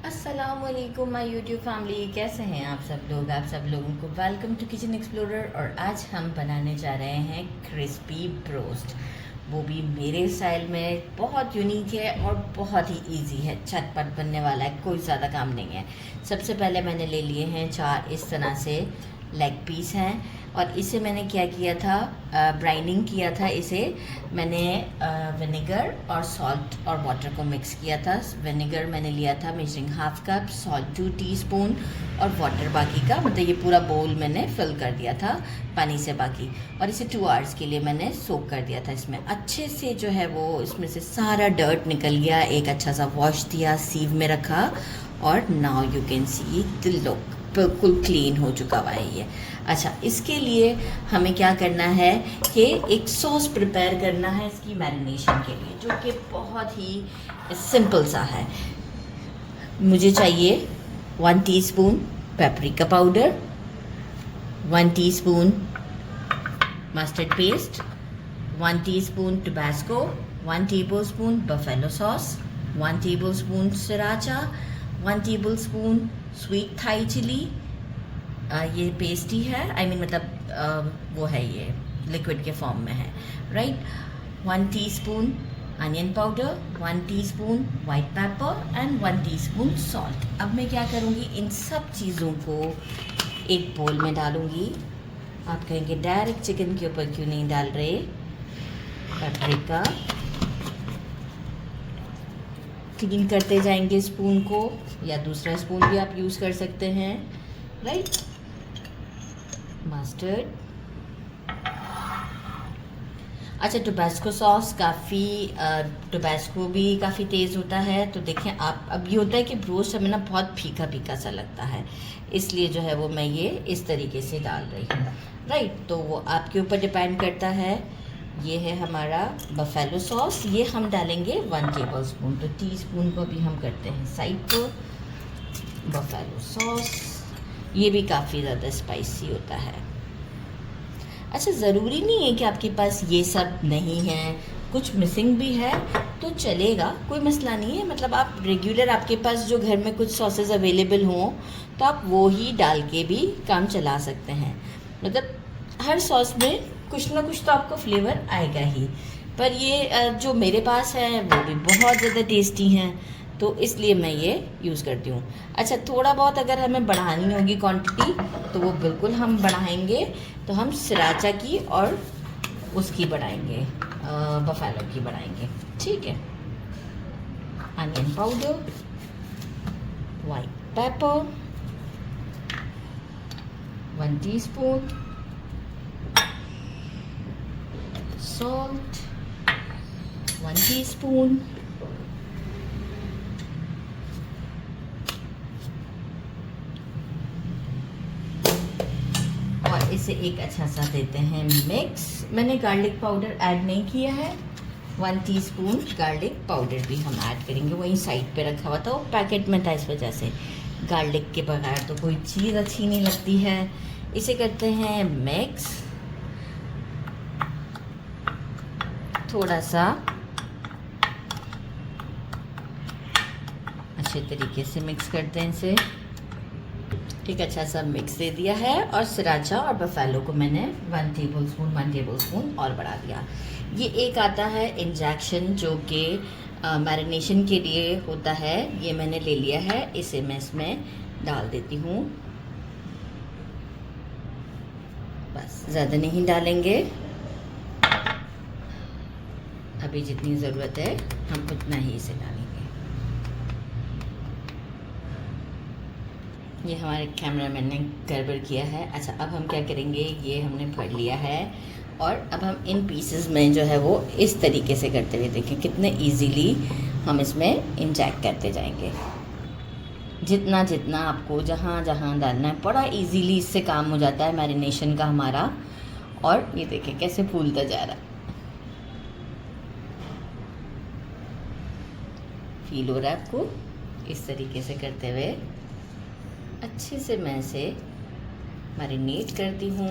अस्सलाम वालेकुम my YouTube family, कैसे हैं आप सब लोग। आप सब लोगों को वेलकम टू किचन एक्सप्लोरर। और आज हम बनाने जा रहे हैं क्रिस्पी ब्रोस्ट, वो भी मेरे स्टाइल में। बहुत यूनिक है और बहुत ही इजी है, झटपट बनने वाला है, कोई ज़्यादा काम नहीं है। सबसे पहले मैंने ले लिए हैं 4 इस तरह से लेग पीस हैं, और इसे मैंने क्या किया था, ब्राइनिंग किया था। इसे मैंने विनेगर और सॉल्ट और वाटर को मिक्स किया था। विनेगर मैंने लिया था measuring half cup, salt 2 teaspoon और वाटर बाकी का, मतलब ये पूरा बोल मैंने फिल कर दिया था पानी से बाकी। और इसे 2 आवर्स के लिए मैंने सोक कर दिया था। इसमें अच्छे से जो है वो इसमें से सारा डर्ट निकल गया। एक अच्छा सा वॉश दिया, सीव में रखा, और now you can see the look, बिल्कुल क्लीन हो चुका हुआ है ये। अच्छा, इसके लिए हमें क्या करना है कि एक सॉस प्रिपेयर करना है इसकी मैरिनेशन के लिए, जो कि बहुत ही सिंपल सा है। मुझे चाहिए 1 teaspoon paprika powder, 1 teaspoon mustard paste, 1 teaspoon Tabasco, 1 tablespoon buffalo sauce, 1 tablespoon sriracha, 1 tablespoon sweet Thai chilli. ये पेस्ट ही है, मतलब वो है, ये लिक्विड के फॉर्म में है, right. 1 teaspoon onion powder, 1 teaspoon white paper and 1 teaspoon salt. अब मैं क्या करूँगी, इन सब चीज़ों को एक बोल में डालूँगी। आप कहेंगे डायरेक्ट चिकन के ऊपर क्यों नहीं डाल रहे। पेपरिका क्लीन करते जाएंगे स्पून को, या दूसरा स्पून भी आप यूज़ कर सकते हैं, राइट। मस्टर्ड, अच्छा टोबास्को सॉस काफ़ी, टोबास्को भी काफ़ी तेज़ होता है। तो देखें आप, अब ये होता है कि ब्रोस्ट हमें ना बहुत फीका फीका सा लगता है, इसलिए जो है वो मैं ये इस तरीके से डाल रही हूँ, राइट। तो वो आपके ऊपर डिपेंड करता है। ये है हमारा बफेलो सॉस, ये हम डालेंगे 1 टेबलस्पून, तो टीस्पून को भी हम करते हैं साइड को। बफेलो सॉस ये भी काफ़ी ज़्यादा स्पाइसी होता है। अच्छा, ज़रूरी नहीं है कि आपके पास ये सब नहीं है, कुछ मिसिंग भी है तो चलेगा, कोई मसला नहीं है। मतलब आप रेगुलर, आपके पास जो घर में कुछ सॉसेस अवेलेबल हों तो आप वो ही डाल के भी काम चला सकते हैं। मतलब हर सॉस में कुछ ना कुछ तो आपको फ्लेवर आएगा ही, पर ये जो मेरे पास है वो भी बहुत ज़्यादा टेस्टी हैं, तो इसलिए मैं ये यूज़ करती हूँ। अच्छा, थोड़ा बहुत अगर हमें बढ़ानी होगी क्वांटिटी तो वो बिल्कुल हम बढ़ाएंगे, तो हम सराचा की और उसकी बढ़ाएंगे, बफेलो की बढ़ाएंगे, ठीक है। Onion powder, white paper 1 teaspoon, salt 1 teaspoon, और इसे एक अच्छा सा देते हैं मिक्स। मैंने गार्लिक पाउडर ऐड नहीं किया है, 1 टीस्पून गार्लिक पाउडर भी हम ऐड करेंगे, वहीं साइड पे रखा हुआ था, वो पैकेट में था, इस वजह से। गार्लिक के बगैर तो कोई चीज़ अच्छी नहीं लगती है। इसे करते हैं मिक्स, थोड़ा सा अच्छे तरीके से मिक्स करते हैं इसे। ठीक, अच्छा सा मिक्स दे दिया है, और सराचा और बफेलो को मैंने 1 टेबलस्पून और बढ़ा दिया। ये एक आता है इंजेक्शन जो कि मैरिनेशन के लिए होता है, ये मैंने ले लिया है। इसे मैं इसमें डाल देती हूँ, बस ज़्यादा नहीं डालेंगे, अभी जितनी ज़रूरत है हम उतना ही इसे डालेंगे। ये हमारे कैमरामैन ने गड़बड़ किया है। अच्छा, अब हम क्या करेंगे, ये हमने भर लिया है, और अब हम इन पीसेस में जो है वो इस तरीके से करते हुए देखें कितने इजीली हम इसमें इंजेक्ट करते जाएंगे। जितना जितना आपको जहाँ जहाँ डालना है, बड़ा इजीली इससे काम हो जाता है मैरिनेशन का हमारा। और ये देखें कैसे फूलता जा रहा है, फील हो रहा है आपको। इस तरीके से करते हुए अच्छे से मैं इसे मैरिनेट करती हूँ।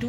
2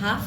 ½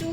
2